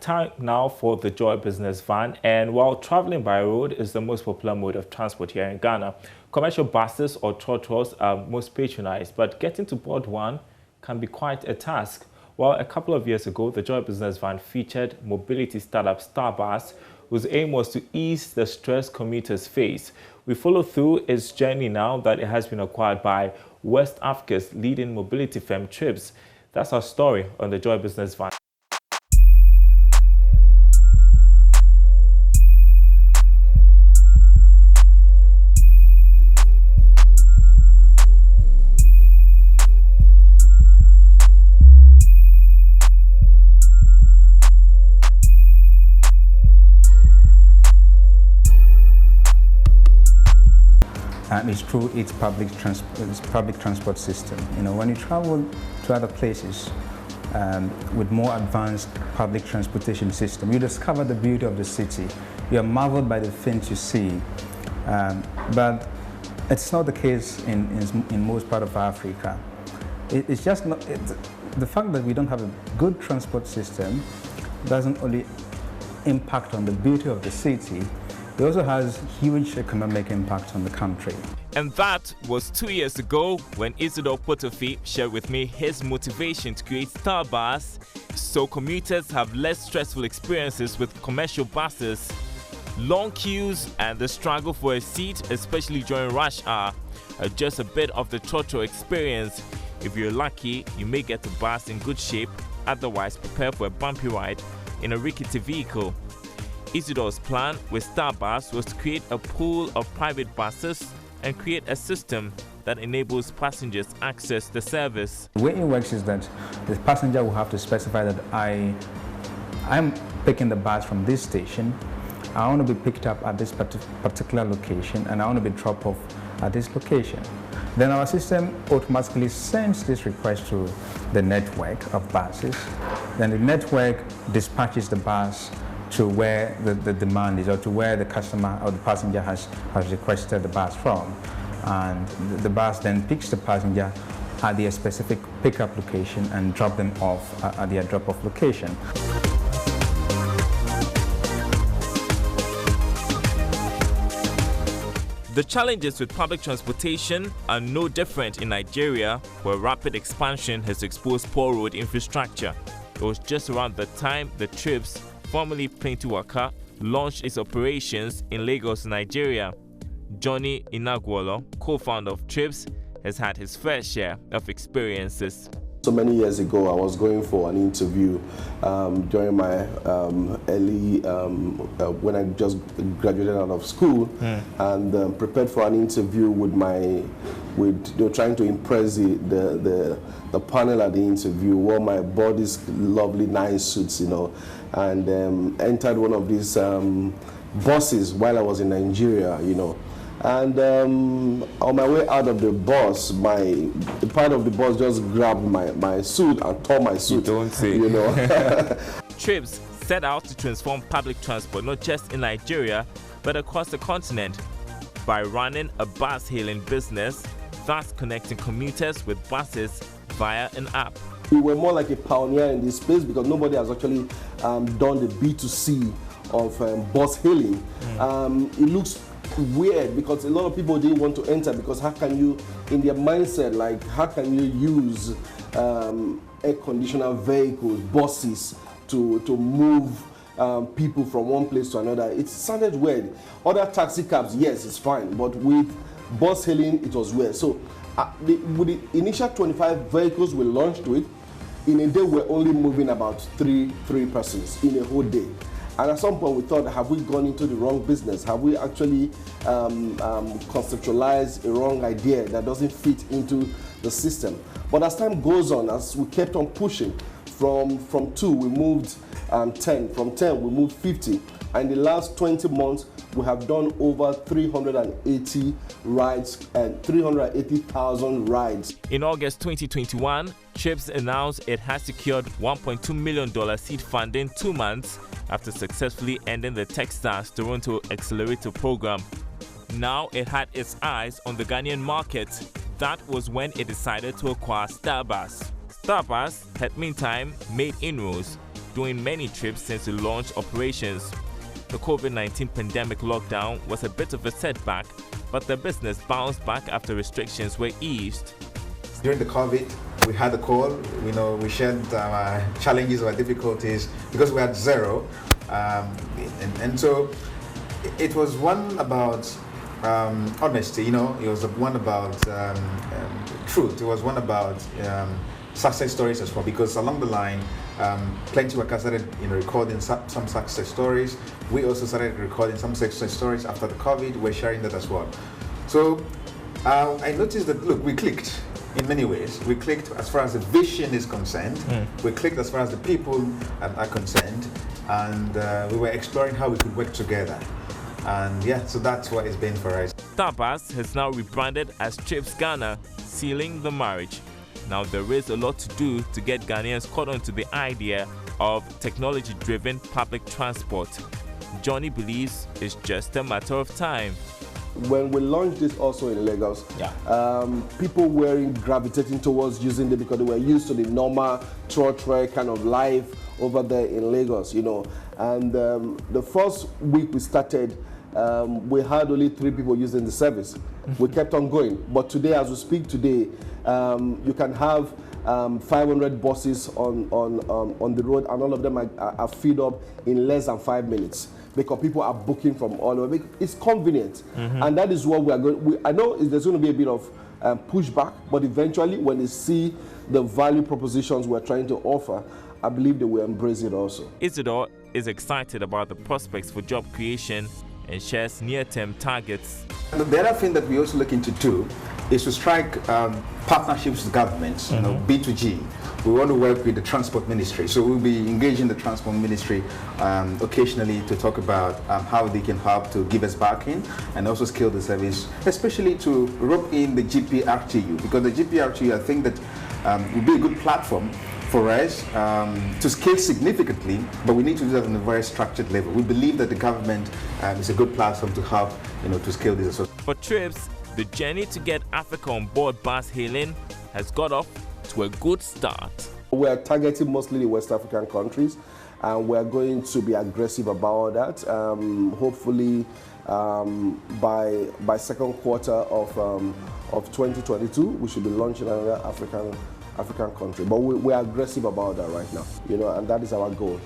Time now for the JoyBusiness van, and while traveling by road is the most popular mode of transport here in Ghana, commercial buses or trotros are most patronized, but getting to board one can be quite a task. Well, a couple of years ago, the JoyBusiness van featured mobility startup Stabus, whose aim was to ease the stress commuters face. We follow through its journey now that it has been acquired by West Africa's leading mobility firm Treepz. That's our story on the JoyBusiness van. And it's through its public transport system. You know, when you travel to other places with more advanced public transportation system, you discover the beauty of the city. You are marveled by the things you see. But it's not the case in most part of Africa. It's just not, the fact that we don't have a good transport system doesn't only impact on the beauty of the city, it also has huge economic impact on the country. And that was 2 years ago when Isidore Potofi shared with me his motivation to create Stabus so commuters have less stressful experiences with commercial buses. Long queues and the struggle for a seat, especially during rush hour, are just a bit of the trotro experience. If you're lucky, you may get the bus in good shape, otherwise prepare for a bumpy ride in a rickety vehicle. Isidore's plan with Stabus was to create a pool of private buses and create a system that enables passengers access the service. The way it works is that the passenger will have to specify that I'm picking the bus from this station, I want to be picked up at this particular location, and I want to be dropped off at this location. Then our system automatically sends this request to the network of buses. Then the network dispatches the bus to where the demand is, or to where the customer or the passenger has requested the bus from. And the bus then picks the passenger at their specific pickup location and drop them off at their drop-off location. The challenges with public transportation are no different in Nigeria, where rapid expansion has exposed poor road infrastructure. It was just around the time the Treepz, formerly Plenty-Waka, launched its operations in Lagos, Nigeria. Johnny Inagwolo, co-founder of Treepz, has had his fair share of experiences. So many years ago, I was going for an interview during my when I just graduated out of school, and prepared for an interview they were trying to impress the panel at the interview, wore my body's lovely nice suits, you know, and entered one of these buses while I was in Nigeria, you know. And on my way out of the bus, the part of the bus just grabbed my suit and tore my suit. You don't say. You know. Treepz set out to transform public transport not just in Nigeria, but across the continent by running a bus hailing business, thus connecting commuters with buses via an app. We were more like a pioneer in this space because nobody has actually done the B2C of bus hailing. It looks weird because a lot of people didn't want to enter, because how can you, in their mindset, like how can you use air-conditioned vehicles, buses to move people from one place to another? It sounded weird. Other taxi cabs, yes, it's fine, but with bus hailing, it was weird. So with the initial 25 vehicles we launched with, in a day we're only moving about three persons in a whole day. And at some point we thought, have we gone into the wrong business? Have we actually conceptualized a wrong idea that doesn't fit into the system? But as time goes on, as we kept on pushing, from 2 we moved 10, from 10 we moved 50, and in the last 20 months we have done over 380 rides and 380,000 rides. In August 2021, Treepz announced it has secured $1.2 million seed funding 2 months after successfully ending the Techstars Toronto Accelerator program. Now it had its eyes on the Ghanaian market. That was when it decided to acquire Stabus. Stabus had meantime made inroads doing many trips since it launched operations. The COVID-19 pandemic lockdown was a bit of a setback, but the business bounced back after restrictions were eased. During the COVID, we had a call. We shared our challenges, our difficulties, because we had zero. And so it was one about honesty, it was one about truth. It was one about success stories as well, because along the line, plenty workers started recording some success stories. We also started recording some success stories after the COVID. We're sharing that as well. So I noticed that, look, we clicked in many ways. We clicked as far as the vision is concerned. We clicked as far as the people are concerned. And we were exploring how we could work together. And yeah, so that's what it's been for us. Stabus has now rebranded as Treepz Ghana, sealing the marriage. Now there is a lot to do to get Ghanaians caught on to the idea of technology-driven public transport. Johnny believes it's just a matter of time. When we launched this also in Lagos, people were gravitating towards using it because they were used to the normal trottoir kind of life over there in Lagos, And the first week we started, we had only 3 people using the service. We kept on going, but today, as we speak today, you can have 500 buses on the road, and all of them are filled up in less than 5 minutes, because people are booking from all over. It's convenient, and that is what we are going. I know there's going to be a bit of pushback, but eventually, when they see the value propositions we're trying to offer, I believe they will embrace it also. Isidore is excited about the prospects for job creation and shares near-term targets. And the other thing that we're also looking to do is to strike partnerships with governments, B2G. We want to work with the Transport Ministry. So we'll be engaging the Transport Ministry occasionally to talk about how they can help to give us backing and also scale the service, especially to rope in the GPRTU, because the GPRTU, I think that will be a good platform for us to scale significantly, but we need to do that on a very structured level. We believe that the government is a good platform to help, to scale this. For Treepz, the journey to get Africa on board bus hailing has got off to a good start. We are targeting mostly the West African countries, and we are going to be aggressive about that. Hopefully, by second quarter of 2022, we should be launching another African country. But we are aggressive about that right now, and that is our goal.